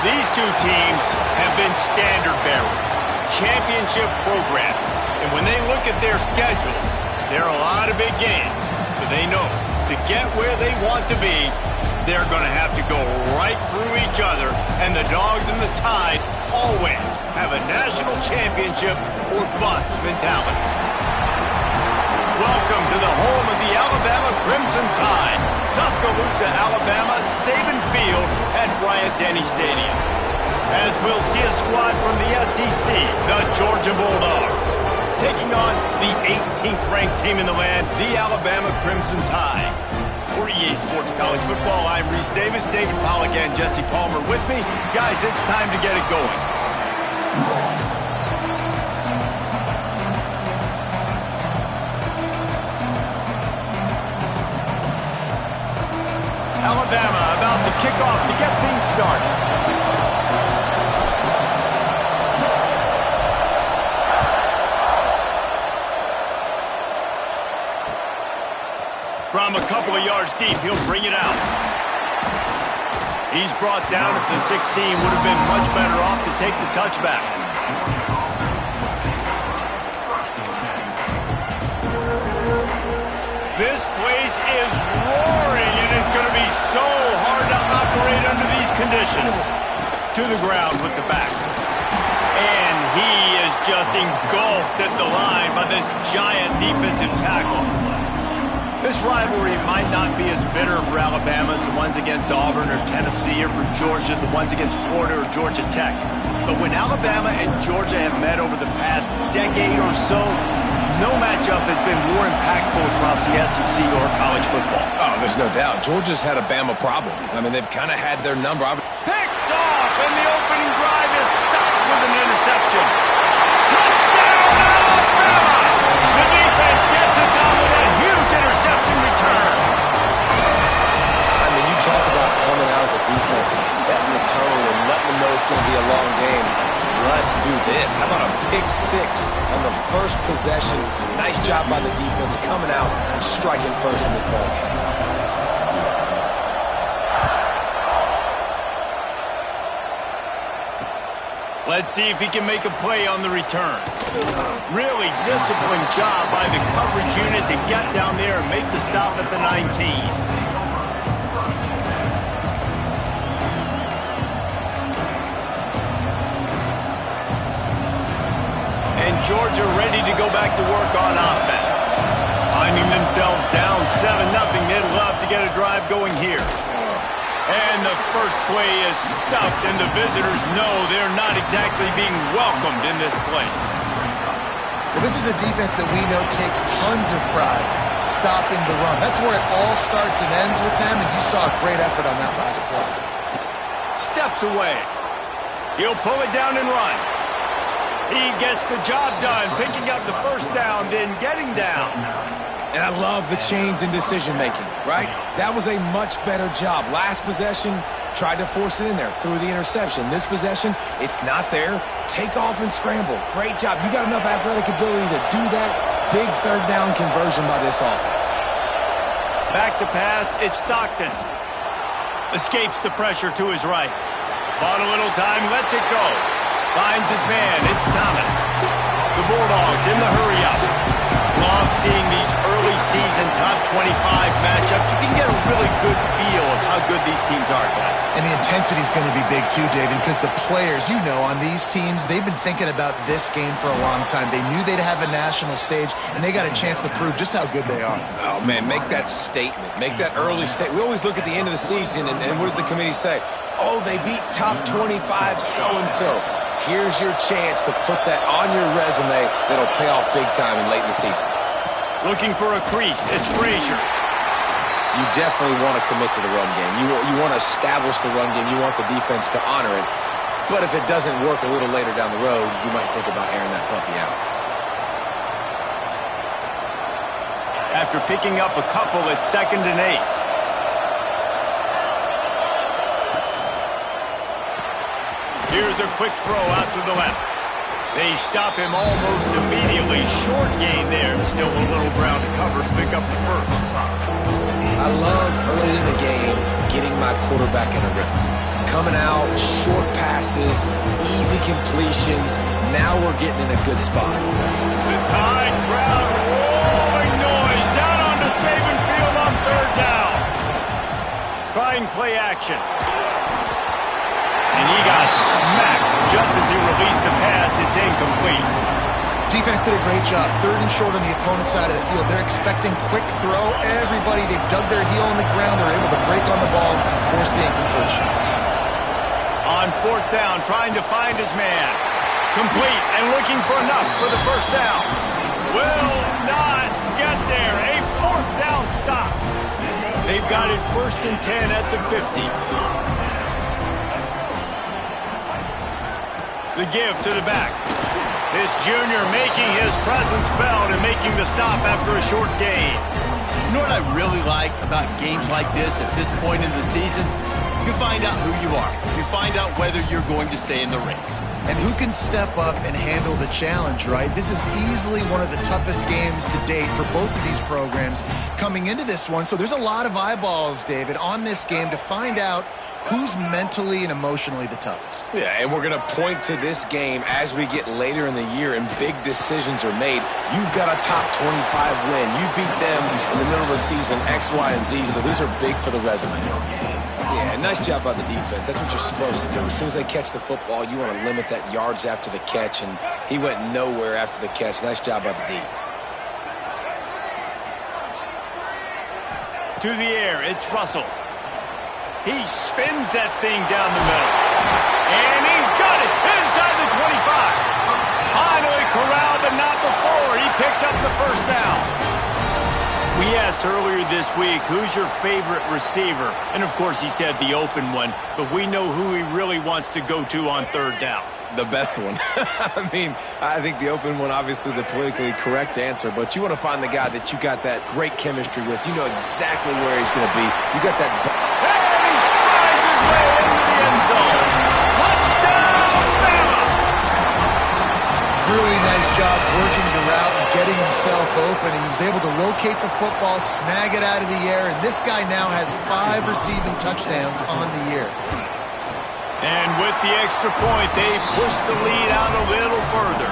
These two teams have been standard bearers, championship programs. And when they look at their schedules, there are a lot of big games. But they know to get where they want to be, they're going to have to go right through each other. And the Dogs and the Tide always have a national championship or bust mentality. Welcome to the home of the Alabama Crimson Tide. Tuscaloosa, Alabama, Saban Field at Bryant-Denny Stadium. As we'll see a squad from the SEC, the Georgia Bulldogs, taking on the 18th ranked team in the land, the Alabama Crimson Tide. For EA Sports College Football, I'm Reese Davis, David Pollack, and Jesse Palmer with me. Guys, it's time to get it going. Alabama about to kick off to get things started. From a couple of yards deep, he'll bring it out. He's brought down at the 16. Would have been much better off to take the touchback. This place is roaring, and it's going to be so hard to operate under these conditions. To the ground with the back. And he is just engulfed at the line by this giant defensive tackle. This rivalry might not be as bitter for Alabama as the ones against Auburn or Tennessee, or for Georgia, the ones against Florida or Georgia Tech. But when Alabama and Georgia have met over the past decade or so, no matchup has been more impactful across the SEC or college football. Oh, there's no doubt. Georgia's had a Bama problem. I mean, they've kind of had their number. Picked off, and the opening drive is stopped with an interception. Touchdown, Alabama! The defense gets it done with a huge interception return. I mean, you talk about coming out of the defense and setting the tone and letting them know it's going to be a long game. Let's do this. How about a pick six on the first possession? Nice job by the defense coming out and striking first in this ballgame. Let's see if he can make a play on the return. Really disciplined job by the coverage unit to get down there and make the stop at the 19. And Georgia ready to go back to work on offense. Finding themselves down 7-0, they'd love to get a drive going here. And the first play is stuffed, and the visitors know they're not exactly being welcomed in this place. Well, this is a defense that we know takes tons of pride stopping the run. That's where it all starts and ends with them, and you saw a great effort on that last play. Steps away. He'll pull it down and run. He gets the job done, picking up the first down, then getting down. And I love the change in decision-making, right? That was a much better job. Last possession, tried to force it in there, threw the interception. This possession, it's not there. Take off and scramble. Great job. You got enough athletic ability to do that. Big third down conversion by this offense. Back to pass, it's Stockton. Escapes the pressure to his right. Bought a little time, lets it go. Finds his man, it's Thomas. The Bulldogs in the hurry-up. Love seeing these early season top 25 matchups. You can get a really good feel of how good these teams are, guys. And the intensity is going to be big too, David, because the players, you know, on these teams, they've been thinking about this game for a long time. They knew they'd have a national stage, and they got a chance to prove just how good they are. Oh, man, make that statement. Make that early statement. We always look at the end of the season, and what does the committee say? Oh, they beat top 25 so-and-so. Here's your chance to put that on your resume that'll pay off big time and late in the season. Looking for a crease. It's Frazier. You definitely want to commit to the run game. You want to establish the run game. You want the defense to honor it. But if it doesn't work a little later down the road, you might think about airing that puppy out. After picking up a couple, it's 2nd and 8. Here's a quick throw out to the left. They stop him almost immediately. Short gain there. Still a little ground to cover to pick up the first. I love early in the game getting my quarterback in a rhythm. coming out, short passes, easy completions. Now we're getting in a good spot. The Tide crowd rolling noise down onto Saban Field on third down. Trying play action. And he got smacked just as he released the pass. It's incomplete. Defense did a great job. Third and short on the opponent's side of the field. They're expecting quick throw. Everybody, they dug their heel on the ground. They're able to break on the ball, force the incompletion. On fourth down, trying to find his man. Complete and looking for enough for the first down. Will not get there. A fourth down stop. They've got it 1st and 10 at the 50. The give to the back. This junior making his presence felt and making the stop after a short gain. You know what I really like about games like this at this point in the season? You find out who you are. You find out whether you're going to stay in the race. And who can step up and handle the challenge, right? This is easily one of the toughest games to date for both of these programs coming into this one. So there's a lot of eyeballs, David, on this game to find out who's mentally and emotionally the toughest. Yeah, and we're going to point to this game as we get later in the year and big decisions are made. You've got a top 25 win. You beat them in the middle of the season, X, Y, and Z, so these are big for the resume. Yeah, nice job by the defense. That's what you're supposed to do. As soon as they catch the football, you want to limit that yards after the catch, and he went nowhere after the catch. Nice job by the D. To the air, it's Russell. He spins that thing down the middle. And he's got it inside the 25. Finally corralled, but not before. He picks up the first down. We asked earlier this week, who's your favorite receiver? And, of course, he said the open one. But we know who he really wants to go to on third down. The best one. I mean, I think the open one, obviously the politically correct answer, but you want to find the guy that you got that great chemistry with. You know exactly where he's going to be. You got that. And he strides his way into the end zone. Touchdown, Bama! Really nice job working the route and getting himself open. He was able to locate the football, snag it out of the air, and this guy now has 5 receiving touchdowns on the year. And with the extra point, they push the lead out a little further.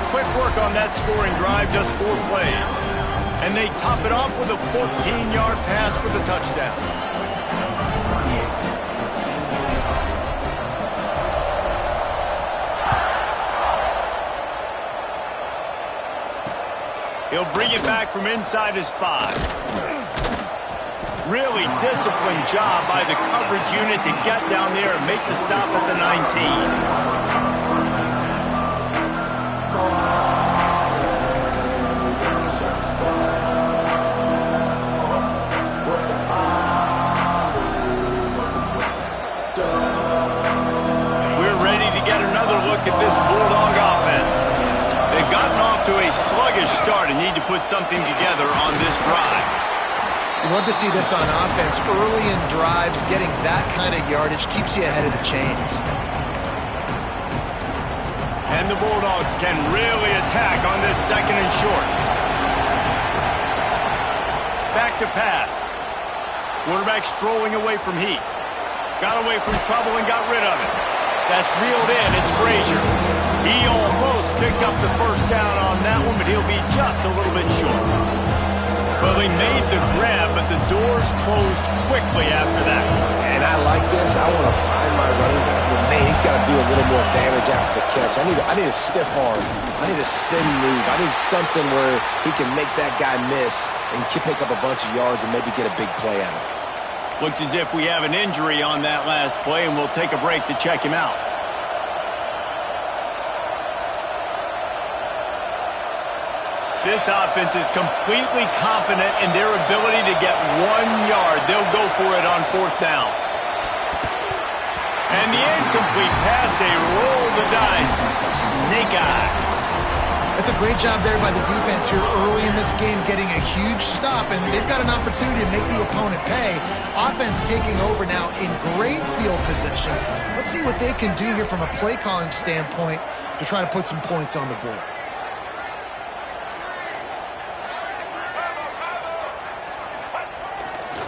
Quick work on that scoring drive, just 4 plays. And they top it off with a 14-yard pass for the touchdown. He'll bring it back from inside his 5. Really disciplined job by the coverage unit to get down there and make the stop at the 19. We're ready to get another look at this Bulldog offense. They've gotten off to a sluggish start and need to put something together on this drive. You love to see this on offense. Early in drives, getting that kind of yardage keeps you ahead of the chains. And the Bulldogs can really attack on this 2nd and short. Back to pass. Quarterback strolling away from heat. Got away from trouble and got rid of it. That's reeled in. It's Frazier. He almost picked up the first down on that one, but he'll be just a little bit short. Well, he made the grab, but the doors closed quickly after that. And I like this. I want to find my running back, but man, he's got to do a little more damage after the catch. I need a stiff arm. I need a spin move. I need something where he can make that guy miss and pick up a bunch of yards and maybe get a big play out of it. Looks as if we have an injury on that last play, and we'll take a break to check him out. This offense is completely confident in their ability to get 1 yard. They'll go for it on 4th down. And the incomplete pass, they roll the dice. Snake eyes. That's a great job there by the defense here early in this game, getting a huge stop, and they've got an opportunity to make the opponent pay. Offense taking over now in great field position. Let's see what they can do here from a play calling standpoint to try to put some points on the board.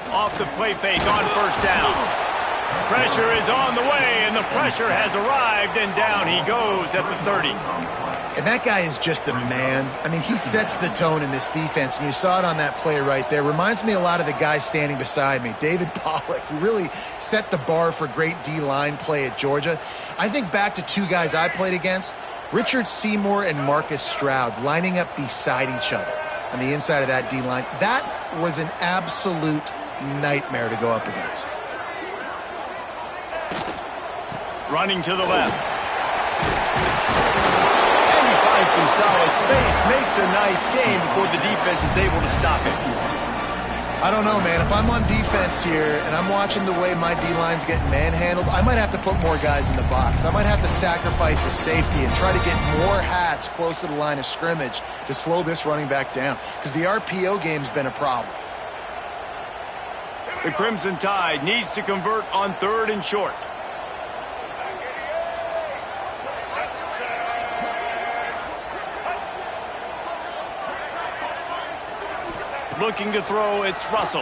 Off the play fake on 1st down. Pressure is on the way, and the pressure has arrived, and down he goes at the 30. And that guy is just a man. I mean, he sets the tone in this defense, and you saw it on that play right there. Reminds me a lot of the guy standing beside me, David Pollock, who really set the bar for great D-line play at Georgia. I think back to two guys I played against, Richard Seymour and Marcus Stroud, lining up beside each other on the inside of that D-line. That was an absolute nightmare to go up against. Running to the left. Some solid space, makes a nice game before the defense is able to stop it. I don't know, man. If I'm on defense here and I'm watching the way my D-line's getting manhandled, I might have to put more guys in the box. I might have to sacrifice a safety and try to get more hats close to the line of scrimmage to slow this running back down, because the RPO game's been a problem. The Crimson Tide needs to convert on 3rd and short. Looking to throw, it's Russell.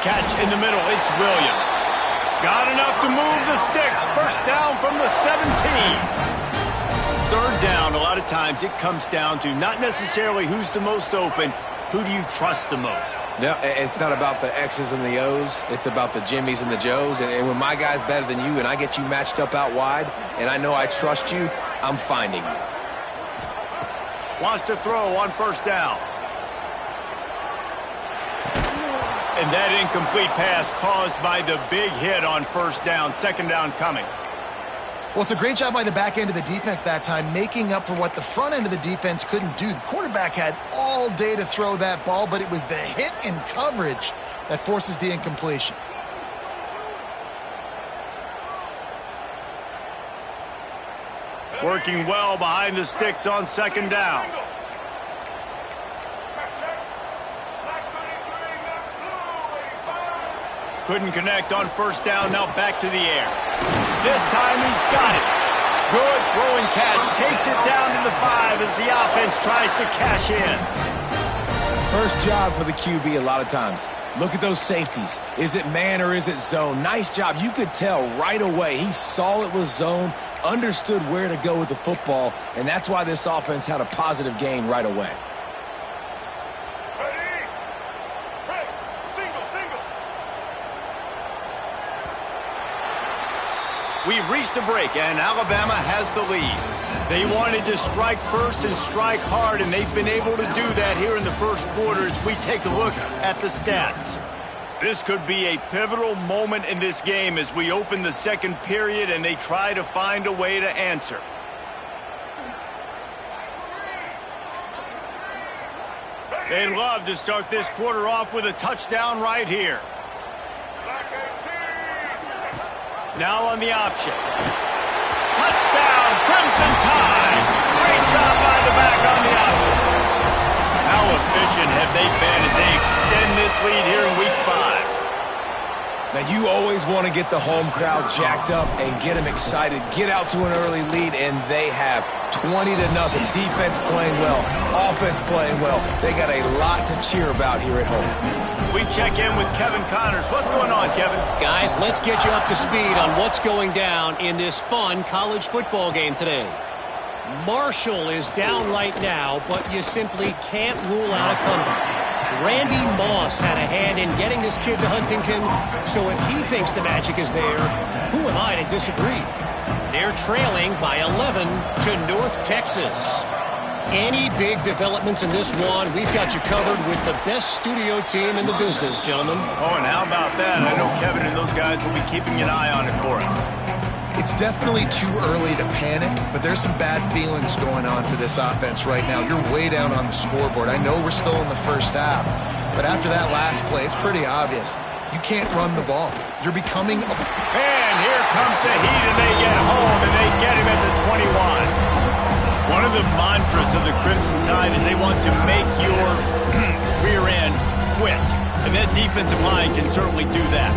Catch in the middle, it's Williams. Got enough to move the sticks. First down from the 17. 3rd down, a lot of times it comes down to not necessarily who's the most open, who do you trust the most? Yeah, it's not about the X's and the O's. It's about the Jimmies and the Joes. And when my guy's better than you and I get you matched up out wide and I know I trust you, I'm finding you. Wants to throw on 1st down. And that incomplete pass caused by the big hit on 1st down. 2nd down coming. Well, it's a great job by the back end of the defense that time, making up for what the front end of the defense couldn't do. The quarterback had all day to throw that ball, but it was the hit and coverage that forces the incompletion. Working well behind the sticks on 2nd down. Couldn't connect on 1st down, now back to the air. This time he's got it. Good throw and catch, takes it down to the 5 as the offense tries to cash in. First job for the QB a lot of times. Look at those safeties. Is it man or is it zone? Nice job. You could tell right away. He saw it was zone, understood where to go with the football, and that's why this offense had a positive gain right away. We've reached a break, and Alabama has the lead. They wanted to strike first and strike hard, and they've been able to do that here in the 1st quarter as we take a look at the stats. This could be a pivotal moment in this game as we open the 2nd period and they try to find a way to answer. They'd love to start this quarter off with a touchdown right here. Now on the option. Touchdown, Crimson Tide. Great job by the back on the option. How efficient have they been as they extend this lead here in Week 5? Now, you always want to get the home crowd jacked up and get them excited. Get out to an early lead, and they have 20-0. Defense playing well, offense playing well. They got a lot to cheer about here at home. We check in with Kevin Connors. What's going on, Kevin? Guys, let's get you up to speed on what's going down in this fun college football game today. Marshall is down right now, but you simply can't rule out a comeback. Randy Moss had a hand in getting this kid to Huntington, so if he thinks the magic is there, who am I to disagree? They're trailing by 11 to North Texas. Any big developments in this one, we've got you covered with the best studio team in the business, gentlemen. Oh, and how about that? I know Kevin and those guys will be keeping an eye on it for us. It's definitely too early to panic, but there's some bad feelings going on for this offense right now. You're way down on the scoreboard. I know we're still in the 1st half, but after that last play, it's pretty obvious. You can't run the ball. You're becoming a... And here comes the heat, and they get home, and they get him at the 21. One of the mantras of the Crimson Tide is they want to make your rear end quit. And that defensive line can certainly do that.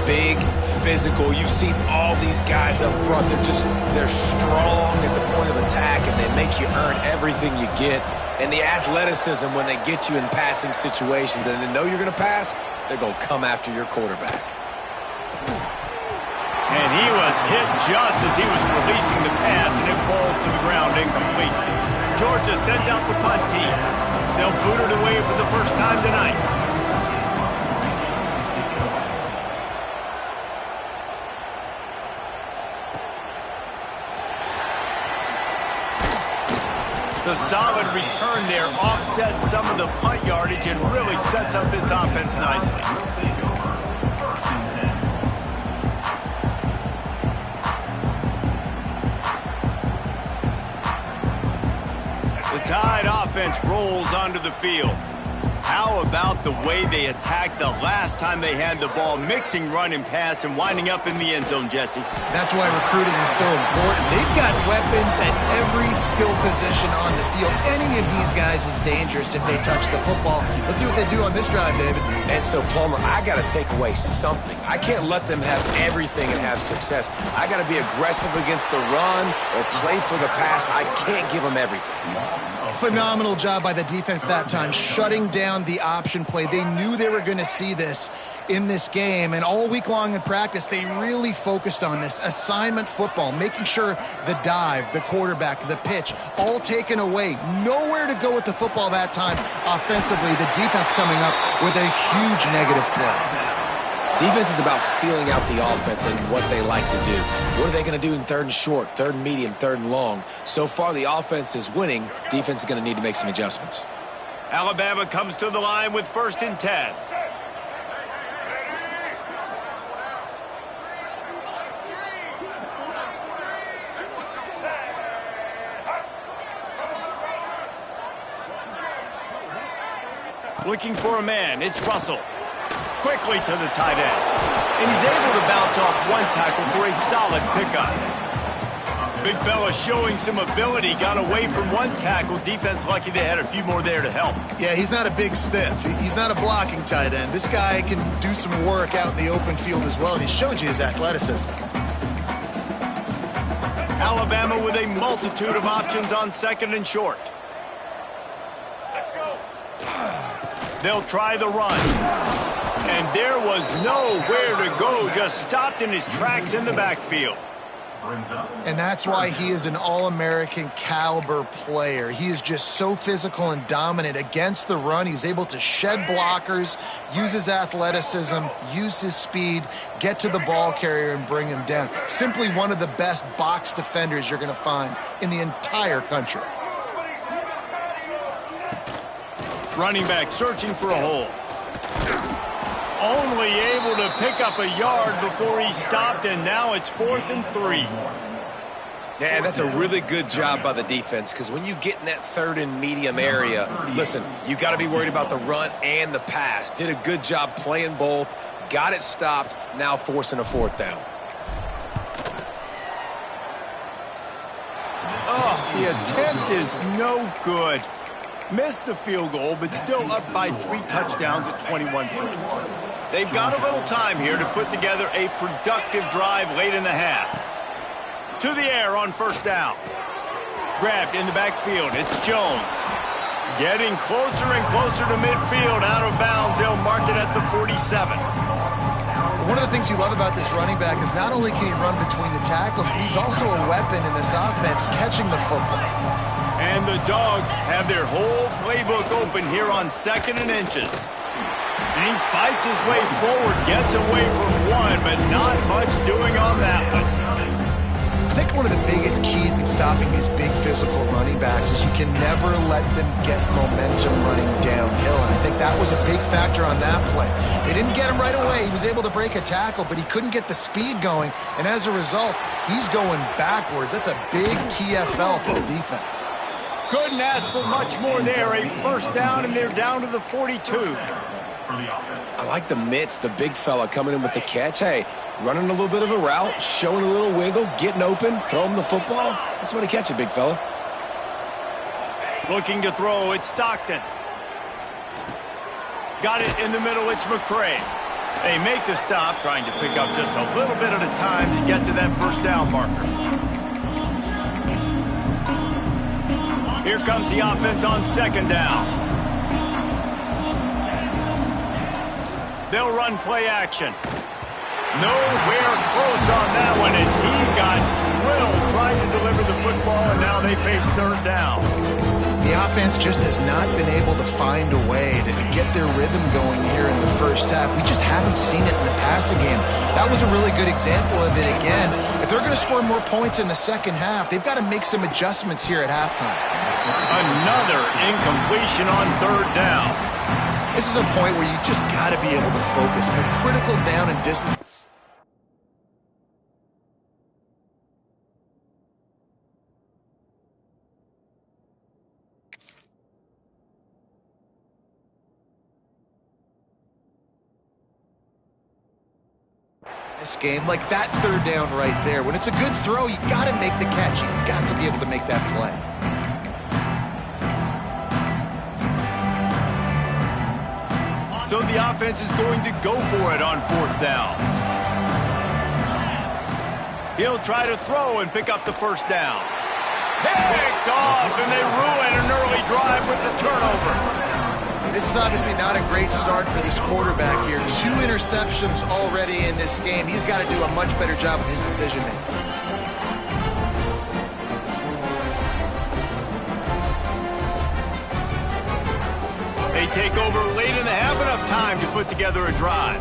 Big, physical. You've seen all these guys up front. They're strong at the point of attack, and they make you earn everything you get. And the athleticism when they get you in passing situations and they know you're going to pass, they're going to come after your quarterback. hit just as he was releasing the pass, and it falls to the ground incomplete. Georgia sends out the punt team. They'll boot it away for the first time tonight. The solid return there offsets some of the punt yardage and really sets up this offense nicely. The Tide offense rolls onto the field. How about the way they attacked the last time they had the ball, mixing run and pass and winding up in the end zone, Jesse? That's why recruiting is so important. They've got weapons at every skill position on the field. Any of these guys is dangerous if they touch the football. Let's see what they do on this drive, David. And so, Plummer, I got to take away something. I can't let them have everything and have success. I got to be aggressive against the run or play for the pass. I can't give them everything. Phenomenal job by the defense that time, shutting down the option play. They knew they were going to see this in this game, and all week long in practice, they really focused on this assignment football, making sure the dive, the quarterback, the pitch, all taken away. Nowhere to go with the football that time offensively. The defense coming up with a huge negative play. Defense is about feeling out the offense and what they like to do. What are they going to do in third and short, third and medium, third and long? So far, the offense is winning. Defense is going to need to make some adjustments. Alabama comes to the line with 1st and 10. Looking for a man, it's Russell. Quickly to the tight end. And he's able to bounce off one tackle for a solid pickup. Big fella showing some ability, got away from one tackle. Defense lucky they had a few more there to help. Yeah, he's not a big stiff. He's not a blocking tight end. This guy can do some work out in the open field as well, and he showed you his athleticism. Alabama with a multitude of options on 2nd and short. They'll try the run. And there was nowhere to go, just stopped in his tracks in the backfield. And that's why he is an All-American caliber player. He is just so physical and dominant against the run. He's able to shed blockers, use his athleticism, use his speed, get to the ball carrier and bring him down. Simply one of the best box defenders you're going to find in the entire country. Running back searching for a hole. Only able to pick up a yard before he stopped, and now it's 4th and 3. Yeah, that's a really good job by the defense, because when you get in that third and medium area, listen, you got to be worried about the run and the pass. Did a good job playing both, got it stopped, now forcing a 4th down. Oh, the attempt is no good. Missed the field goal, but still up by 3 touchdowns at 21 points. They've got a little time here to put together a productive drive late in the half. To the air on 1st down. Grabbed in the backfield. It's Jones. Getting closer and closer to midfield. Out of bounds. They'll mark it at the 47. One of the things you love about this running back is not only can he run between the tackles, but he's also a weapon in this offense catching the football. And the Dogs have their whole playbook open here on 2nd and inches. And he fights his way forward, gets away from one, but not much doing on that one. I think one of the biggest keys in stopping these big physical running backs is you can never let them get momentum running downhill. And I think that was a big factor on that play. They didn't get him right away. He was able to break a tackle, but he couldn't get the speed going. And as a result, he's going backwards. That's a big TFL for the defense. Couldn't ask for much more there. A 1st down, and they're down to the 42. I like the mitts, the big fella coming in with the catch. Hey, running a little bit of a route, showing a little wiggle, getting open, throwing the football. That's what he catch it, big fella. Looking to throw, it's Stockton. Got it in the middle, it's McCray. They make the stop, trying to pick up just a little bit at a time to get to that 1st down marker. Here comes the offense on 2nd down. They'll run play action. Nowhere close on that one as he got drilled trying to deliver the football, and now they face third down. The offense just has not been able to find a way to get their rhythm going here in the first half. We just haven't seen it in the passing game. That was a really good example of it again. If they're going to score more points in the second half, they've got to make some adjustments here at halftime. Another incompletion on third down. This is a point where you just got to be able to focus. The critical down and distance. This game, like that third down right there. When it's a good throw, you got to make the catch. You got to be able to make that play. So the offense is going to go for it on fourth down. He'll try to throw and pick up the first down. Picked off, and they ruin an early drive with the turnover. This is obviously not a great start for this quarterback here. 2 interceptions already in this game. He's got to do a much better job with his decision-making. They take over late in the half, enough time to put together a drive.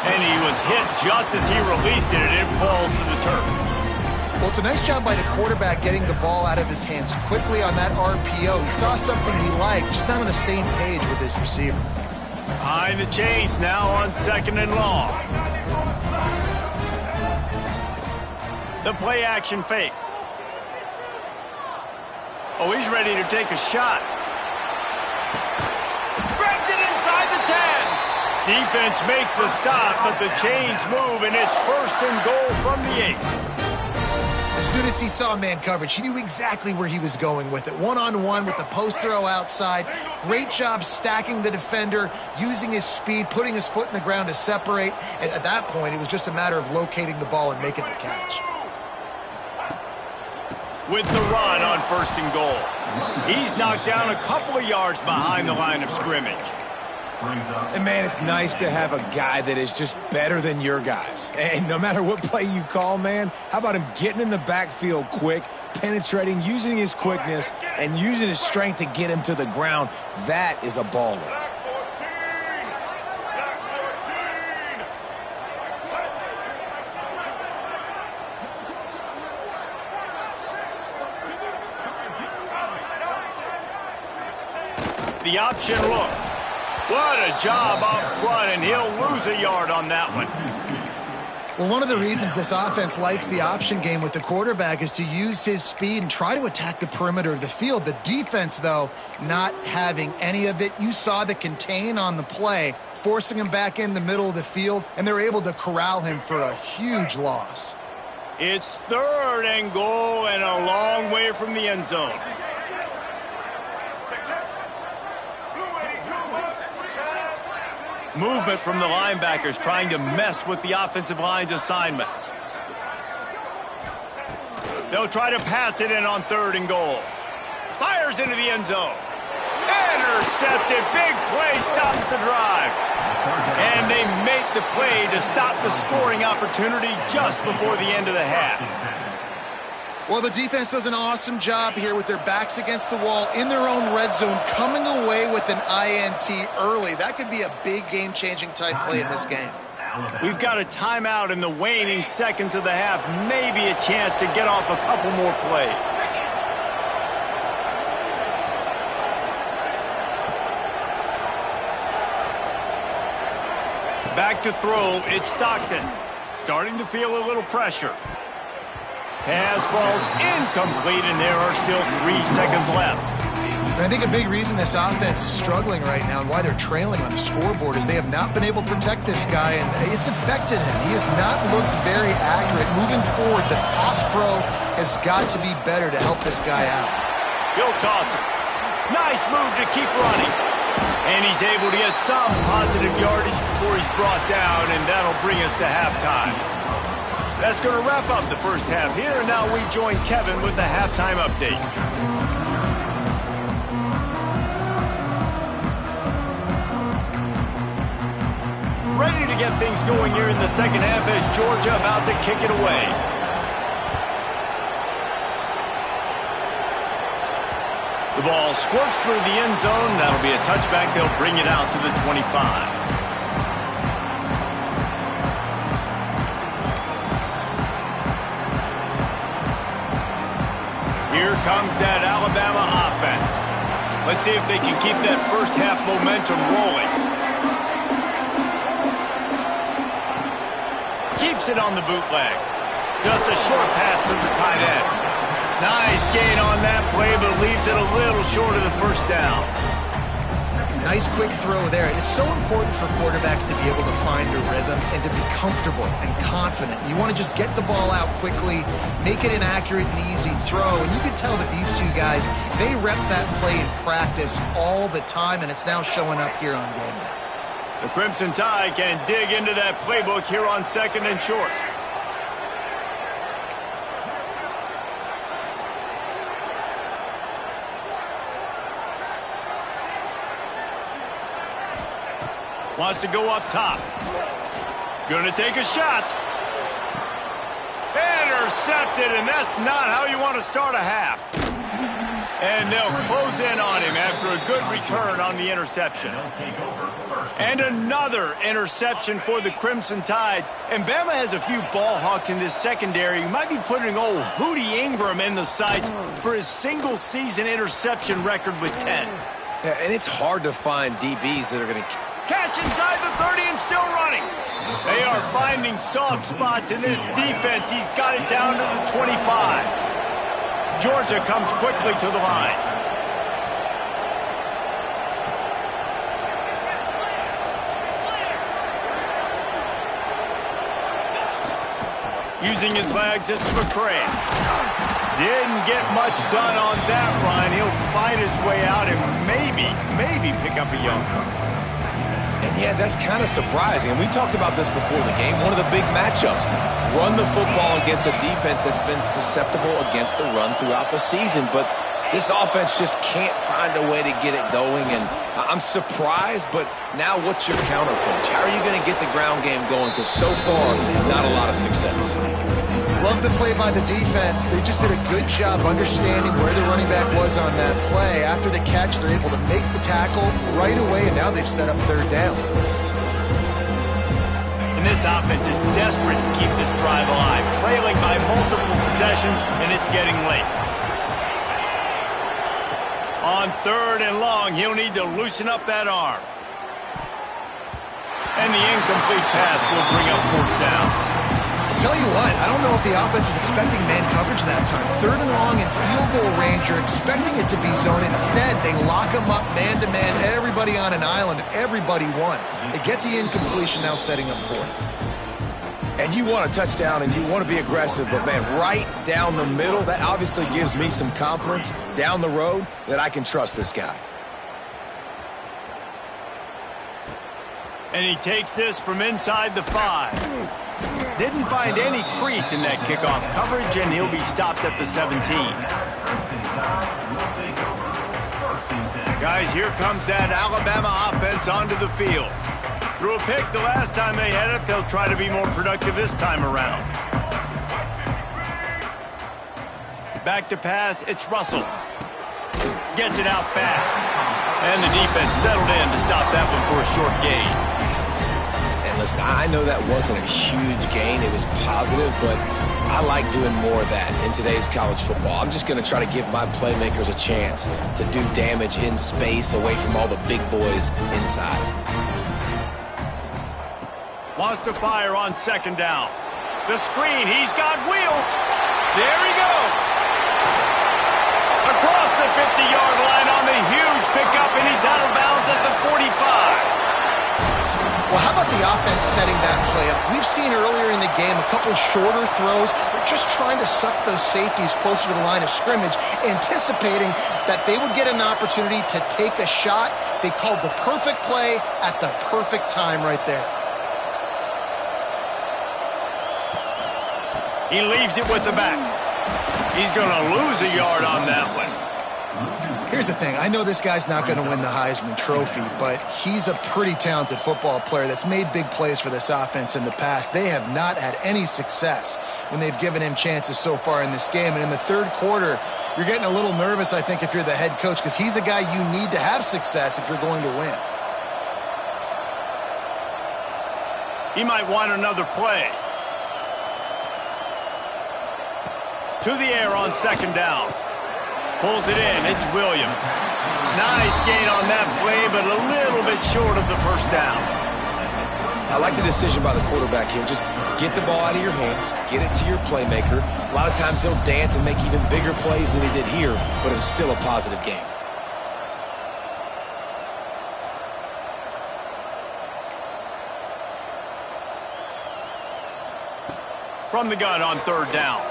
And he was hit just as he released it, and it falls to the turf. Well, it's a nice job by the quarterback getting the ball out of his hands quickly on that RPO. He saw something he liked, just not on the same page with his receiver. Behind the chains now on 2nd and long. The play action fake. Oh, he's ready to take a shot. Spreads it inside the 10. Defense makes a stop, but the chains move, and it's 1st and goal from the 8. As soon as he saw man coverage, he knew exactly where he was going with it. One-on-one with the post throw outside. Great job stacking the defender, using his speed, putting his foot in the ground to separate. At that point, it was just a matter of locating the ball and making the catch. With the run on 1st and goal. He's knocked down a couple of yards behind the line of scrimmage. And, man, it's nice to have a guy that is just better than your guys. And no matter what play you call, man, how about him getting in the backfield quick, penetrating, using his quickness, and using his strength to get him to the ground? That is a baller. The option look. What a job up front, and he'll lose a yard on that one. Well, one of the reasons this offense likes the option game with the quarterback is to use his speed and try to attack the perimeter of the field. The defense, though, not having any of it. You saw the contain on the play, forcing him back in the middle of the field, and they're able to corral him for a huge loss. It's 3rd and goal and a long way from the end zone. Movement from the linebackers trying to mess with the offensive line's assignments. They'll try to pass it in on 3rd and goal. Fires into the end zone. Intercepted. Big play stops the drive. And they make the play to stop the scoring opportunity just before the end of the half. Well, the defense does an awesome job here with their backs against the wall in their own red zone, coming away with an INT early. That could be a big game-changing type play in this game. We've got a timeout in the waning seconds of the half. Maybe a chance to get off a couple more plays. Back to throw, it's Stockton. Starting to feel a little pressure. Pass falls incomplete, and there are still 3 seconds left. And I think a big reason this offense is struggling right now and why they're trailing on the scoreboard is they have not been able to protect this guy, and it's affected him. He has not looked very accurate. Moving forward, the pass pro has got to be better to help this guy out. He'll toss it. Nice move to keep running. And he's able to get some positive yardage before he's brought down, and that'll bring us to halftime. That's going to wrap up the first half here, and now we join Kevin with the halftime update. Ready to get things going here in the second half as Georgia about to kick it away. The ball squirts through the end zone. That'll be a touchback. They'll bring it out to the 25. Here comes that Alabama offense. Let's see if they can keep that first half momentum rolling. Keeps it on the bootleg. Just a short pass to the tight end. Nice gain on that play, but leaves it a little short of the first down. Nice quick throw there. It's so important for quarterbacks to be able to find a rhythm and to be comfortable and confident. You want to just get the ball out quickly, make it an accurate and easy throw. And you can tell that these two guys, they rep that play in practice all the time, and it's now showing up here on game day. The Crimson Tide can dig into that playbook here on second and short. Wants to go up top. Gonna take a shot. Intercepted, and that's not how you want to start a half. And they'll close in on him after a good return on the interception. And another interception for the Crimson Tide. And Bama has a few ball hawks in this secondary. You might be putting old Hootie Ingram in the sights for his single-season interception record with 10. Yeah, and it's hard to find DBs that are going to... Catch inside the 30 and still running. They are finding soft spots in this defense. He's got it down to the 25. Georgia comes quickly to the line. Using his legs, it's McCray. Didn't get much done on that run. He'll fight his way out and maybe pick up a young. And yeah, that's kind of surprising. And we talked about this before the game. One of the big matchups. Run the football against a defense that's been susceptible against the run throughout the season. But this offense just can't find a way to get it going. And I'm surprised, but now what's your counterpunch? How are you going to get the ground game going? Because so far, not a lot of success. Love the play by the defense. They just did a good job understanding where the running back was on that play. After the catch, they're able to make the tackle right away, and now they've set up third down. And this offense is desperate to keep this drive alive, trailing by multiple possessions, and it's getting late. On third and long, he'll need to loosen up that arm. And the incomplete pass will bring up fourth down. Tell you what, I don't know if the offense was expecting man coverage that time. Third and long in field goal range, you're expecting it to be zone. Instead, they lock them up man-to-man, everybody on an island, everybody won. They get the incompletion, now setting up fourth. And you want a touchdown and you want to be aggressive, but man, right down the middle, that obviously gives me some confidence down the road that I can trust this guy. And he takes this from inside the 5. Didn't find any crease in that kickoff coverage, and he'll be stopped at the 17. Guys, here comes that Alabama offense onto the field. Threw a pick the last time they had it. They'll try to be more productive this time around. Back to pass, it's Russell. Gets it out fast. And the defense settled in to stop that one for a short gain. Listen, I know that wasn't a huge gain. It was positive, but I like doing more of that in today's college football. I'm just going to try to give my playmakers a chance to do damage in space away from all the big boys inside. Wants to fire on second down. The screen, he's got wheels. There he goes. Across the 50-yard line on the huge pickup, and he's out of bounds at the 45. Well, how about the offense setting that play up? We've seen earlier in the the game. A couple shorter throws. They're just trying to suck those safeties closer to the line of scrimmage, anticipating that they would get an opportunity to take a shot. They called the perfect play at the perfect time right there. He leaves it with the back. He's going to lose a yard on that one. Here's the thing. I know this guy's not going to win the Heisman Trophy, but he's a pretty talented football player that's made big plays for this offense in the past. They have not had any success when they've given him chances so far in this game. And in the third quarter, you're getting a little nervous, I think, if you're the head coach, because he's a guy you need to have success if you're going to win. He might want another play. To the air on second down. Pulls it in. It's Williams. Nice gain on that play, but a little bit short of the first down. I like the decision by the quarterback here. Just get the ball out of your hands, get it to your playmaker. A lot of times he'll dance and make even bigger plays than he did here, but it was still a positive game. From the gun on third down.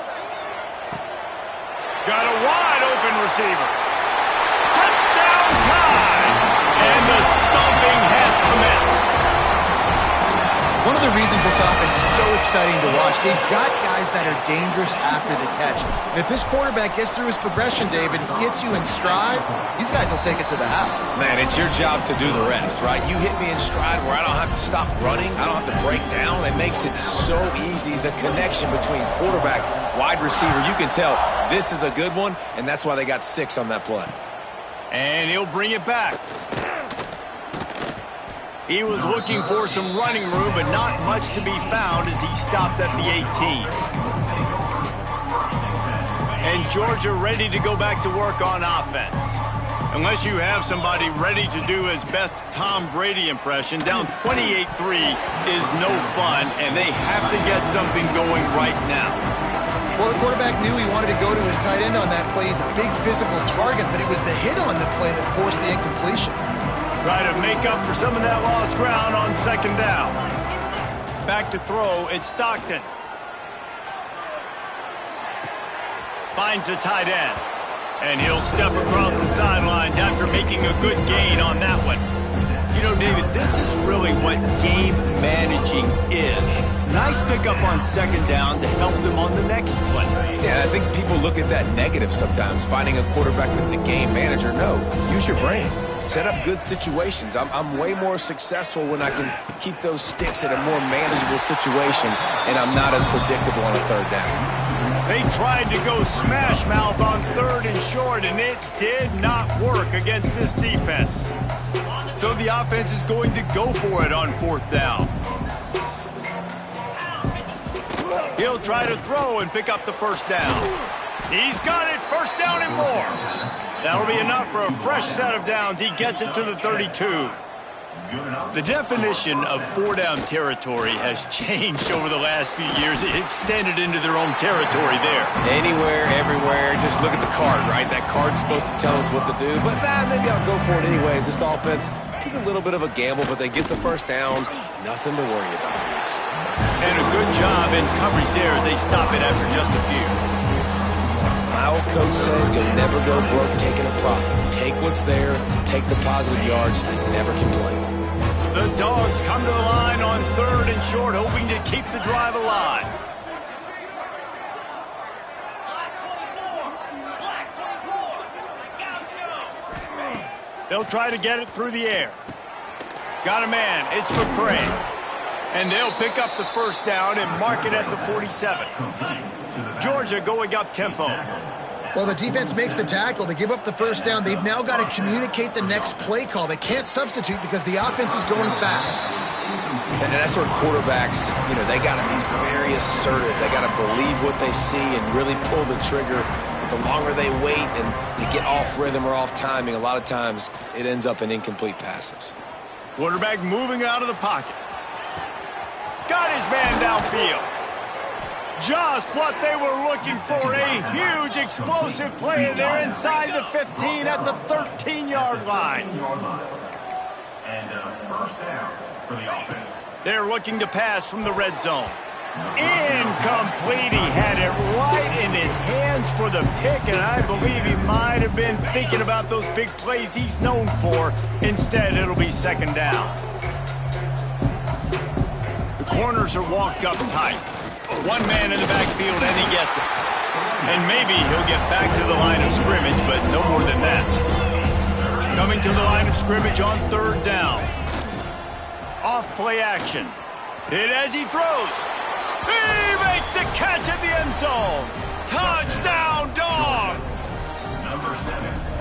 Got a wide-open receiver. Touchdown time! And the stomping has commenced. One of the reasons this offense is so exciting to watch, they've got guys that are dangerous after the catch. And if this quarterback gets through his progression, David, hits you in stride, these guys will take it to the house. Man, it's your job to do the rest, right? You hit me in stride where I don't have to stop running. I don't have to break down. It makes it so easy. The connection between quarterback, wide receiver, you can tell this is a good one, and that's why they got 6 on that play. And he'll bring it back. He was looking for some running room, but not much to be found as he stopped at the 18. And Georgia ready to go back to work on offense. Unless you have somebody ready to do his best Tom Brady impression, down 28-3 is no fun, and they have to get something going right now. Well, the quarterback knew he wanted to go to his tight end on that play. He's a big physical target, but it was the hit on the play that forced the incompletion. Try to make up for some of that lost ground on second down. Back to throw, it's Stockton. Finds the tight end. And he'll step across the sidelines after making a good gain on that one. You know, David, this is really what game managing is. Nice pickup on second down to help them on the next play. Yeah, I think people look at that negative sometimes, finding a quarterback that's a game manager. No, use your brain. Set up good situations. I'm way more successful when I can keep those sticks in a more manageable situation, and I'm not as predictable on a third down. They tried to go smash mouth on third and short, and it did not work against this defense. So the offense is going to go for it on fourth down. He'll try to throw and pick up the first down. He's got it, first down and more. That'll be enough for a fresh set of downs. He gets it to the 32. The definition of four-down territory has changed over the last few years. It extended into their own territory there. Anywhere, everywhere, just look at the card, right? That card's supposed to tell us what to do, but maybe I'll go for it anyways. This offense took a little bit of a gamble, but they get the first down. Nothing to worry about. And a good job in coverage there as they stop it after just a few. My old coach said you'll never go broke taking a profit. Take what's there, take the positive yards, and never complain. The Dogs come to the line on third and short, hoping to keep the drive alive. They'll try to get it through the air. Got a man. It's McCray. And they'll pick up the first down and mark it at the 47. Georgia going up tempo. Well, the defense makes the tackle. They give up the first down. They've now got to communicate the next play call. They can't substitute because the offense is going fast. And that's where quarterbacks, they got to be very assertive. They got to believe what they see and really pull the trigger. But the longer they wait and they get off rhythm or off timing, a lot of times it ends up in incomplete passes. Quarterback moving out of the pocket. Got his man downfield. Just what they were looking for. A huge explosive play, and they're inside the 15 at the 13-yard line. And first down for the offense. They're looking to pass from the red zone. Incomplete. He had it right in his hands for the pick, and I believe he might have been thinking about those big plays he's known for. Instead, it'll be second down. The corners are walked up tight. One man in the backfield, and he gets it. And maybe he'll get back to the line of scrimmage, but no more than that. Coming to the line of scrimmage on third down. Off play action. Hit as he throws. He makes the catch at the end zone. Touchdown, Dogs!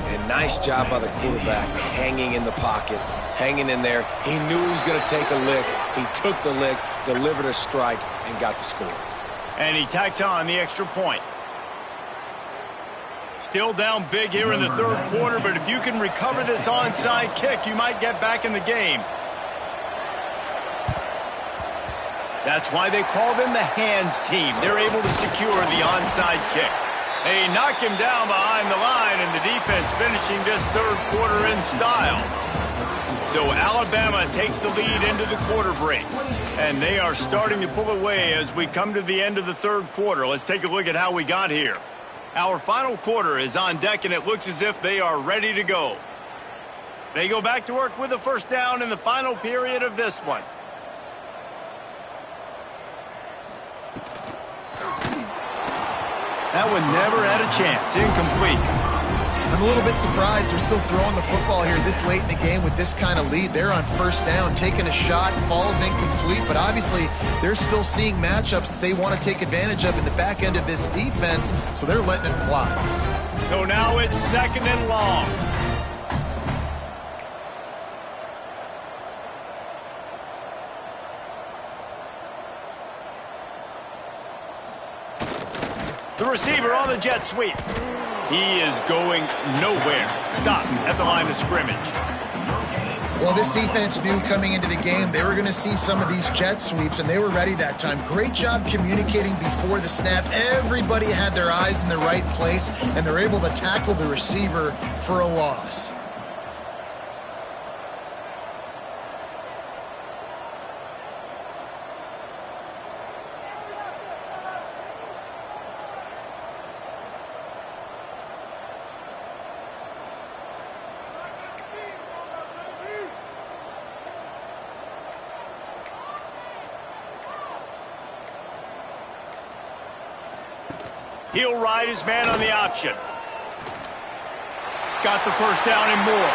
And nice job by the quarterback, hanging in the pocket, hanging in there. He knew he was going to take a lick. He took the lick, delivered a strike, and got the score. And he tacks on the extra point. Still down big here in the third quarter, but if you can recover this onside kick, you might get back in the game. That's why they call them the hands team. They're able to secure the onside kick. They knock him down behind the line, and the defense finishing this third quarter in style. So Alabama takes the lead into the quarter break, and they are starting to pull away as we come to the end of the third quarter. Let's take a look at how we got here. Our final quarter is on deck, and it looks as if they are ready to go. They go back to work with a first down in the final period of this one. That one never had a chance. Incomplete. I'm a little bit surprised they're still throwing the football here this late in the game with this kind of lead. They're on first down, taking a shot, falls incomplete, but obviously they're still seeing matchups that they want to take advantage of in the back end of this defense, so they're letting it fly. So now it's second and long. The receiver on the jet sweep. He is going nowhere. Stopped at the line of scrimmage. Well, this defense knew coming into the game they were going to see some of these jet sweeps, and they were ready that time. Great job communicating before the snap. Everybody had their eyes in the right place, and they're able to tackle the receiver for a loss. He'll ride his man on the option. Got the first down and more.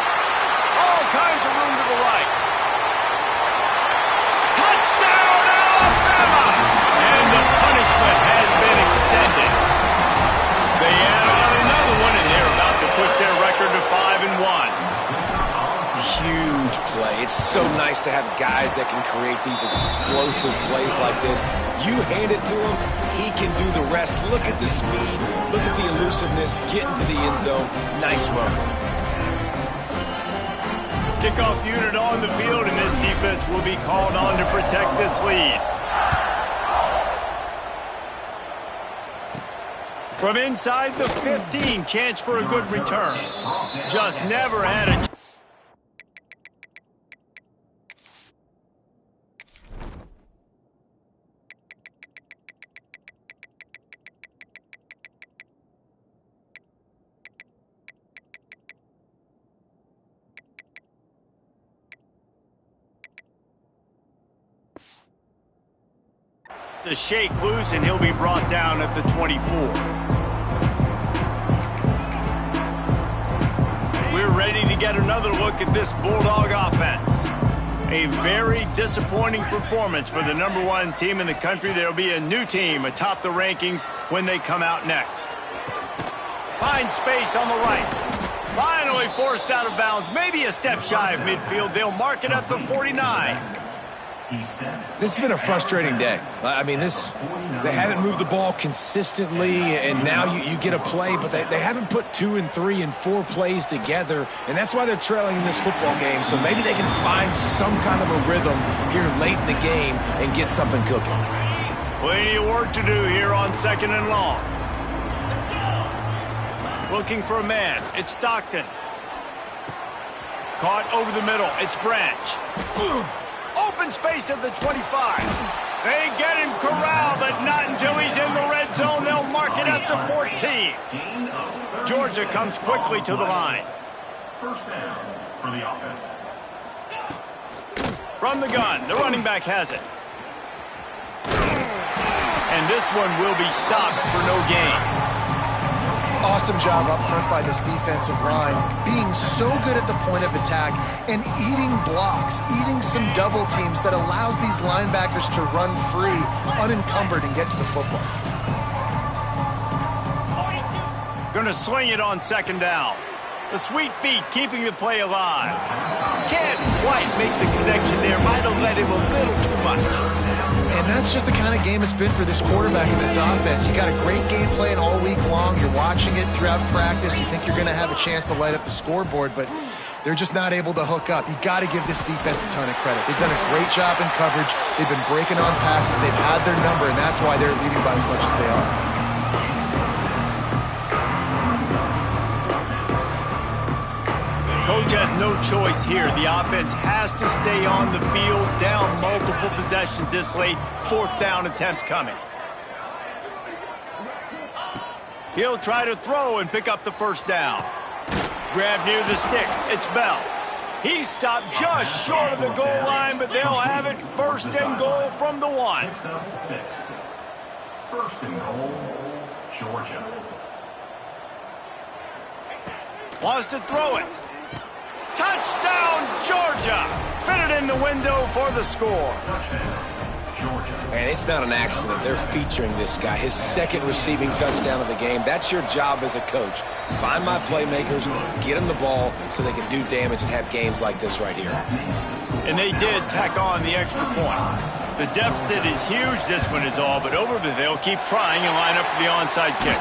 All kinds of room to the right. Touchdown, Alabama! And the punishment has been extended. They add on another one, and they're about to push their record to 5-1. Huge play. It's so nice to have guys that can create these explosive plays like this. You hand it to him, he can do the rest. Look at the speed. Look at the elusiveness. Get into the end zone. Nice run. Kickoff unit on the field, and this defense will be called on to protect this lead. From inside the 15, chance for a good return. Just never had a... to shake loose, and he'll be brought down at the 24. We're ready to get another look at this Bulldog offense. A very disappointing performance for the #1 team in the country. There'll be a new team atop the rankings when they come out next. Finds space on the right. Finally forced out of bounds. Maybe a step shy of midfield. They'll mark it at the 49. This has been a frustrating day. I mean, they haven't moved the ball consistently, and now you get a play, but they haven't put 2 and 3 and 4 plays together, and that's why they're trailing in this football game. So maybe they can find some kind of a rhythm here late in the game and get something cooking. Plenty of work to do here on second and long. Looking for a man. It's Stockton. Caught over the middle. It's Branch. Open space at the 25. They get him corralled to 14. Georgia comes quickly to the line. First down for the offense. From the gun, the running back has it. And this one will be stopped for no gain. Awesome job up front by this defensive line, being so good at the point of attack and eating blocks, eating some double teams that allows these linebackers to run free, unencumbered, and get to the football. Gonna swing it on second down. The sweet feet keeping the play alive. Can't quite make the connection there. Might have led him a little too much. And that's just the kind of game it's been for this quarterback in this offense. You got a great game plan all week long. You're watching it throughout practice. You think you're going to have a chance to light up the scoreboard, but they're just not able to hook up. You got to give this defense a ton of credit. They've done a great job in coverage. They've been breaking on passes. They've had their number, and that's why they're leading by as much as they are. Coach has no choice here. The offense has to stay on the field, down multiple possessions this late. Fourth down attempt coming. He'll try to throw and pick up the first down. Grab near the sticks. It's Bell. He's stopped just short of the goal line, but they'll have it first and goal from the 1. First and goal, Georgia. Wants to throw it. Touchdown, Georgia! Fitted in the window for the score. And it's not an accident. They're featuring this guy. His second receiving touchdown of the game. That's your job as a coach. Find my playmakers, get them the ball so they can do damage and have games like this right here. And they did tack on the extra point. The deficit is huge. This one is all but over, but they'll keep trying and line up for the onside kick.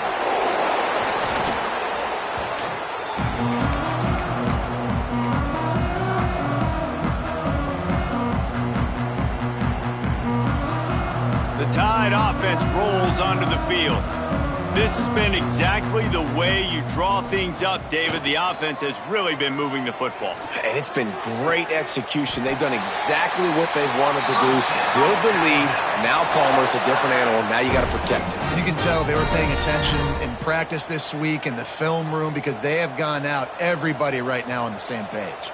The Tide offense rolls onto the field. This has been exactly the way you draw things up, David. The offense has really been moving the football. And it's been great execution. They've done exactly what they've wanted to do. Build the lead. Now Palmer's a different animal. Now you got to protect it. You can tell they were paying attention in practice this week in the film room because they have gone out, everybody right now on the same page.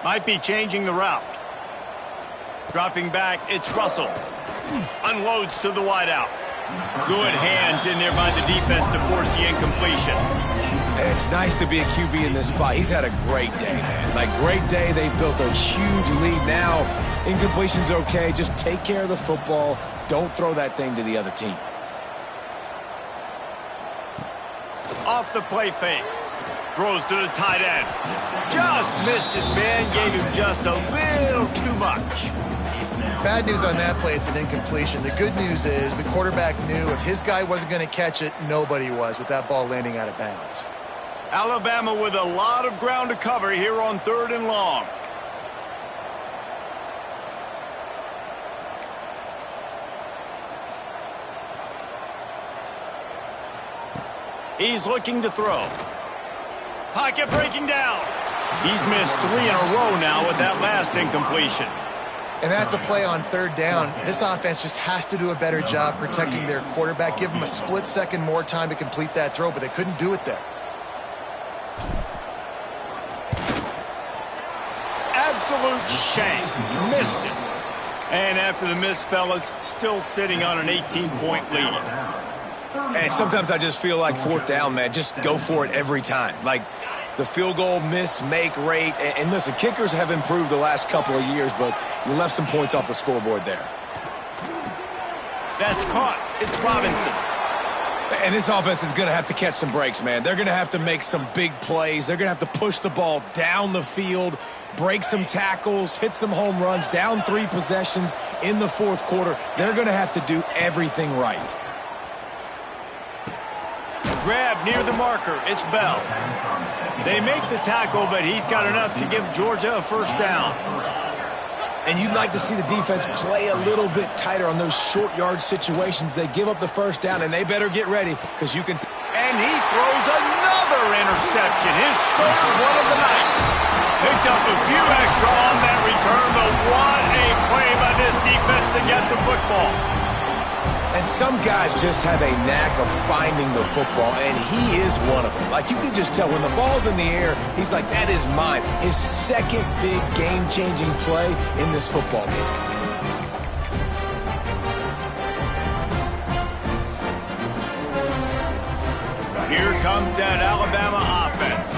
Might be changing the route. Dropping back, it's Russell. Unloads to the wideout. Good hands in there by the defense to force the incompletion. And it's nice to be a QB in this spot. He's had a great day, man. Like, great day. They've built a huge lead now. Incompletion's okay. Just take care of the football. Don't throw that thing to the other team. Off the play fake. Throws to the tight end. Just missed his man. Gave him just a little too much. Bad news on that play, it's an incompletion. The good news is the quarterback knew if his guy wasn't going to catch it, nobody was with that ball landing out of bounds. Alabama with a lot of ground to cover here on 3rd and long. He's looking to throw. Pocket breaking down. He's missed 3 in a row now with that last incompletion. And that's a play on 3rd down. This offense just has to do a better job protecting their quarterback. Give them a split second more time to complete that throw, but they couldn't do it there. Absolute shank. Missed it. And after the miss, fellas, still sitting on an 18-point lead. And sometimes I just feel like 4th down, man. Just go for it every time. Like, the field goal miss-make rate. And listen, kickers have improved the last couple of years, but you left some points off the scoreboard there. That's caught. It's Robinson. And this offense is going to have to catch some breaks, man. They're going to have to make some big plays. They're going to have to push the ball down the field, break some tackles, hit some home runs, down 3 possessions in the 4th quarter. They're going to have to do everything right. Grab near the marker. It's Bell. They make the tackle, but he's got enough to give Georgia a first down. And you'd like to see the defense play a little bit tighter on those short yard situations. They give up the first down, and they better get ready because you can... And he throws another interception, his 3rd one of the night. Picked up a few extra on that return, but what a play by this defense to to get the football. And some guys just have a knack of finding the football, and he is one of them. Like, you can just tell when the ball's in the air, he's like, that is mine. His second big game-changing play in this football game. Here comes that Alabama offense.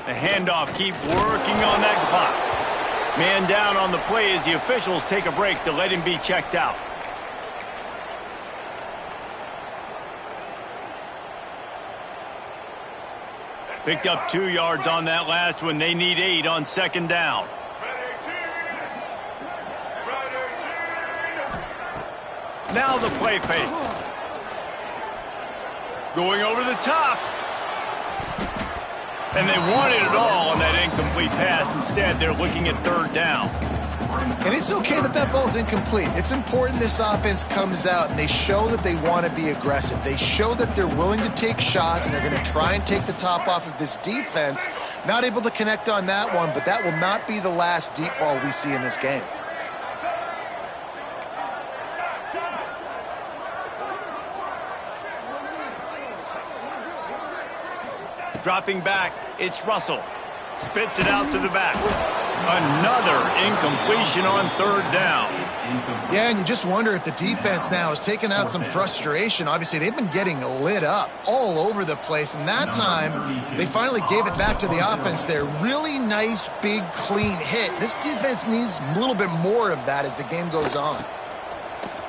The handoff, keep working on that clock. Man down on the play as the officials take a break to let him be checked out. Picked up 2 yards on that last one. They need 8 on second down. Now the play fake. Going over the top. And they wanted it all on that incomplete pass. Instead, they're looking at third down. And it's okay that that ball's incomplete. It's important this offense comes out and they show that they want to be aggressive. They show that they're willing to take shots and they're going to try and take the top off of this defense. Not able to connect on that one, but that will not be the last deep ball we see in this game. Dropping back, it's Russell. Spits it out to the back. Another incompletion on third down. Yeah, and you just wonder if the defense now has taken out some frustration. Obviously, they've been getting lit up all over the place, and that time they finally gave it back to the offense there. Really nice, big, clean hit. This defense needs a little bit more of that as the game goes on.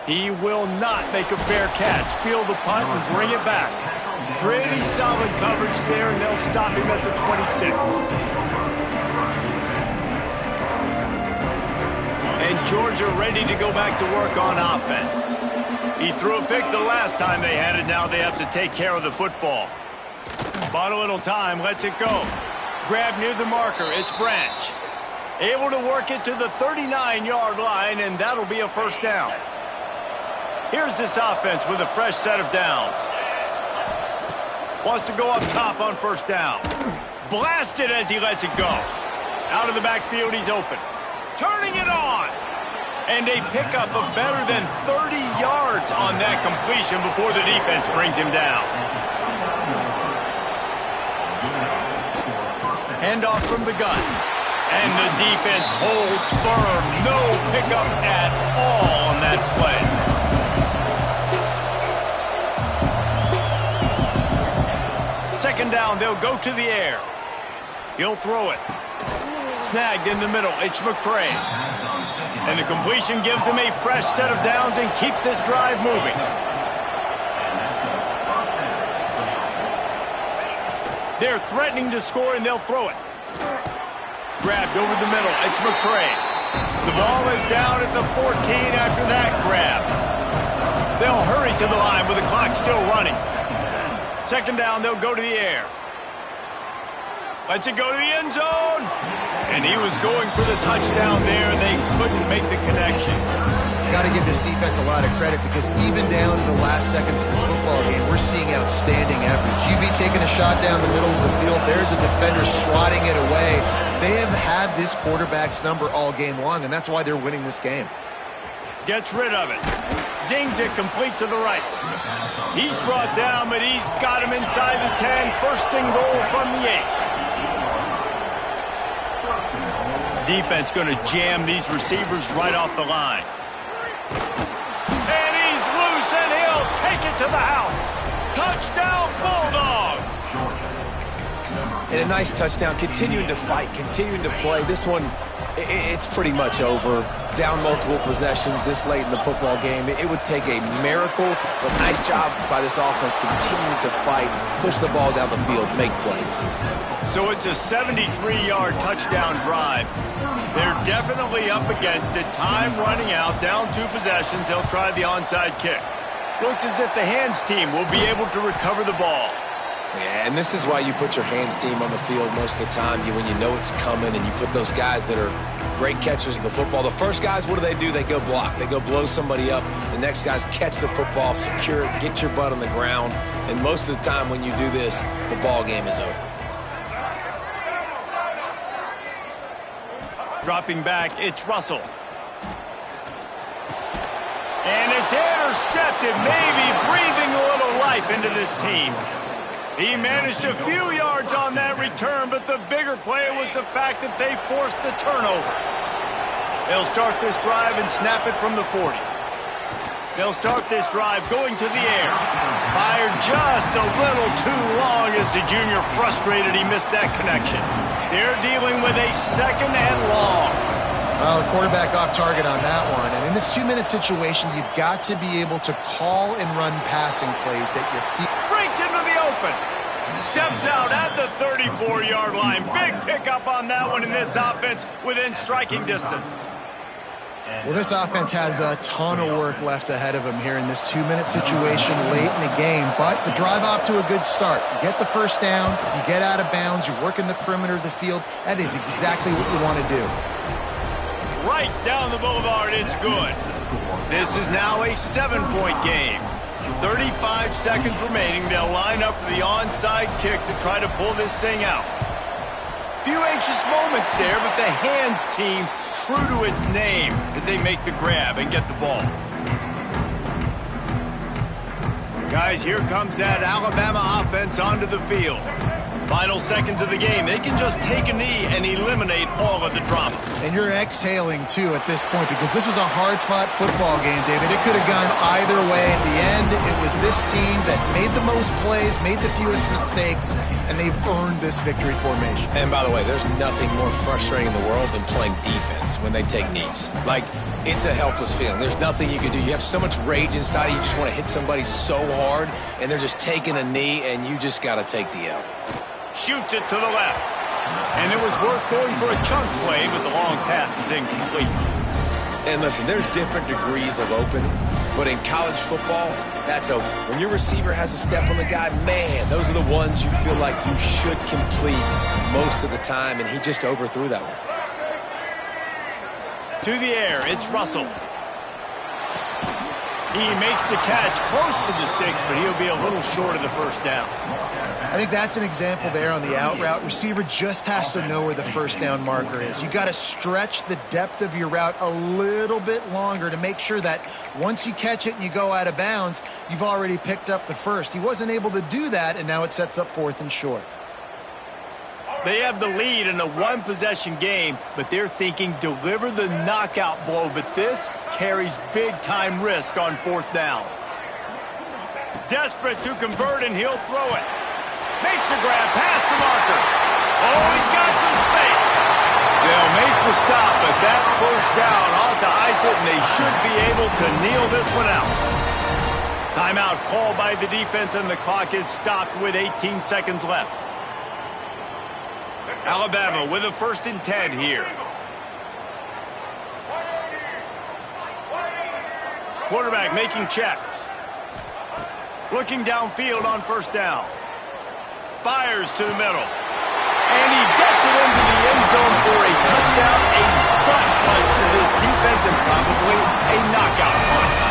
He will not make a fair catch. Field the punt and bring it back. Pretty solid coverage there, and they'll stop him at the 26. And Georgia ready to go back to work on offense. He threw a pick the last time they had it. Now they have to take care of the football. Bought a little time, lets it go. Grab near the marker, it's Branch. Able to work it to the 39-yard line, and that'll be a first down. Here's this offense with a fresh set of downs. Wants to go up top on first down. Blasted as he lets it go. Out of the backfield, he's open. Turning it on. And a pickup of better than 30 yards on that completion before the defense brings him down. Handoff from the gun. And the defense holds firm. No pickup at all on that play. Second down, they'll go to the air. He'll throw it. Snagged in the middle, it's McCray. And the completion gives him a fresh set of downs and keeps this drive moving. They're threatening to score, and they'll throw it. Grabbed over the middle, it's McCray. The ball is down at the 14 after that grab. They'll hurry to the line with the clock still running. Second down, they'll go to the air. Lets it go to the end zone. And he was going for the touchdown there. They couldn't make the connection. Got to give this defense a lot of credit because even down to the last seconds of this football game, we're seeing outstanding effort. QB taking a shot down the middle of the field. There's a defender swatting it away. They have had this quarterback's number all game long, and that's why they're winning this game. Gets rid of it. Zings it complete to the right. He's brought down, but he's got him inside the 10. First and goal from the 8. Defense going to jam these receivers right off the line. And he's loose, and he'll take it to the house. Touchdown, Bulldogs. And a nice touchdown, continuing to fight, continuing to play. This one, it's pretty much over. Down multiple possessions this late in the football game. It would take a miracle, but nice job by this offense continuing to fight, push the ball down the field, make plays. So it's a 73-yard touchdown drive. They're definitely up against it. Time running out, down 2 possessions. They'll try the onside kick. Looks as if the hands team will be able to recover the ball. Yeah, and this is why you put your hands team on the field most of the time, when you know it's coming, and you put those guys that are great catchers of the football. The first guys, what do? They go block. They go blow somebody up. The next guys catch the football, secure it, get your butt on the ground. And most of the time when you do this, the ball game is over. Dropping back, it's Russell. And it's intercepted, maybe breathing a little life into this team. He managed a few yards on that return, but the bigger play was the fact that they forced the turnover. They'll start this drive and snap it from the 40. They'll start this drive going to the air. Fired just a little too long as the junior frustrated he missed that connection. They're dealing with a second and long. Well, the quarterback off target on that one. And in this 2-minute situation, you've got to be able to call and run passing plays that you feel. Breaks into the open. Steps out at the 34-yard line. Big pickup on that one in this offense within striking distance. Well, this offense has a ton of work left ahead of them here in this 2-minute situation late in the game. But the drive off to a good start. You get the first down, you get out of bounds, you're working the perimeter of the field. That is exactly what you want to do. Right down the boulevard, it's good. This is now a 7-point game. 35 seconds remaining. They'll line up for the onside kick to try to pull this thing out. Few anxious moments there, but the hands team true to its name as they make the grab and get the ball. Guys, here comes that Alabama offense onto the field. Final seconds of the game. They can just take a knee and eliminate all of the drama. And you're exhaling, too, at this point, because this was a hard-fought football game, David. It could have gone either way. At the end, it was this team that made the most plays, made the fewest mistakes, and they've earned this victory formation. And by the way, there's nothing more frustrating in the world than playing defense when they take knees. Like, it's a helpless feeling. There's nothing you can do. You have so much rage inside you. You just want to hit somebody so hard, and they're just taking a knee, and you just got to take the L. Shoots it to the left. And it was worth going for a chunk play, but the long pass is incomplete. And listen, there's different degrees of open, but in college football, that's open. When your receiver has a step on the guy, man, those are the ones you feel like you should complete most of the time, and he just overthrew that one. To the air, it's Russell. He makes the catch close to the sticks, but he'll be a little short of the first down. I think that's an example there on the out route. Receiver just has to know where the first down marker is. You got to stretch the depth of your route a little bit longer to make sure that once you catch it and you go out of bounds, you've already picked up the first. He wasn't able to do that, and now it sets up 4th and short. They have the lead in a one-possession game, but they're thinking deliver the knockout blow, but this carries big-time risk on 4th down. Desperate to convert, and he'll throw it. Makes a grab past the marker. Oh, he's got some space. They'll make the stop, but that first down ought to ice it, and they should be able to kneel this one out. Timeout called by the defense, and the clock is stopped with 18 seconds left. Alabama with a 1st and 10 here. Quarterback making checks. Looking downfield on 1st down. Fires to the middle. And he gets it into the end zone for a touchdown, a front punch to this defense, and probably a knockout punch.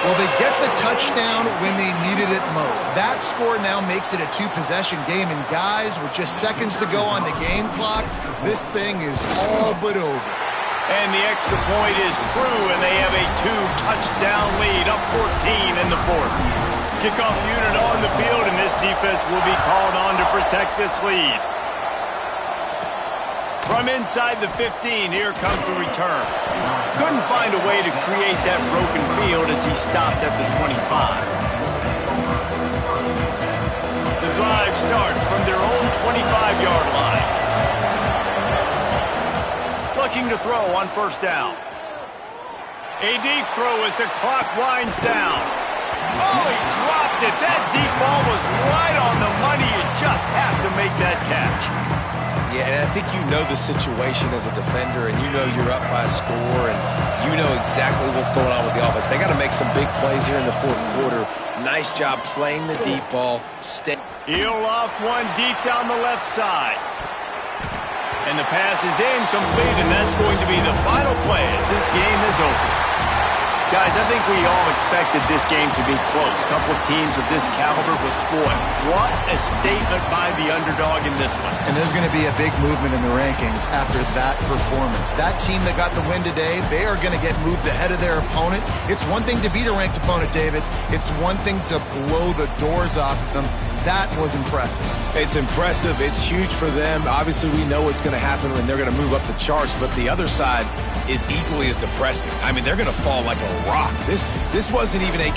Well, they get the touchdown when they needed it most. That score now makes it a 2-possession game, and guys, with just seconds to go on the game clock, this thing is all but over. And the extra point is true, and they have a 2-touchdown lead, up 14 in the 4th. Kickoff unit on the field, and this defense will be called on to protect this lead. From inside the 15, here comes the return. Couldn't find a way to create that broken field as he stopped at the 25. The drive starts from their own 25-yard line. Looking to throw on 1st down. A deep throw as the clock winds down. Oh, he dropped it. That deep ball was right on the money. You just have to make that catch. Yeah, and I think you know the situation as a defender, and you know you're up by a score, and you know exactly what's going on with the offense. They got to make some big plays here in the 4th quarter. Nice job playing the deep ball. He'll loft one deep down the left side. And the pass is incomplete, and that's going to be the final play as this game is over. Guys, I think we all expected this game to be close. A couple of teams of this caliber, but boy, what a statement by the underdog in this one. And there's going to be a big movement in the rankings after that performance. That team that got the win today, they are going to get moved ahead of their opponent. It's one thing to beat a ranked opponent, David. It's one thing to blow the doors off them. That was impressive. It's impressive. It's huge for them. Obviously, we know what's going to happen when they're going to move up the charts, but the other side is equally as depressing. I mean, they're going to fall like a rock. This wasn't even a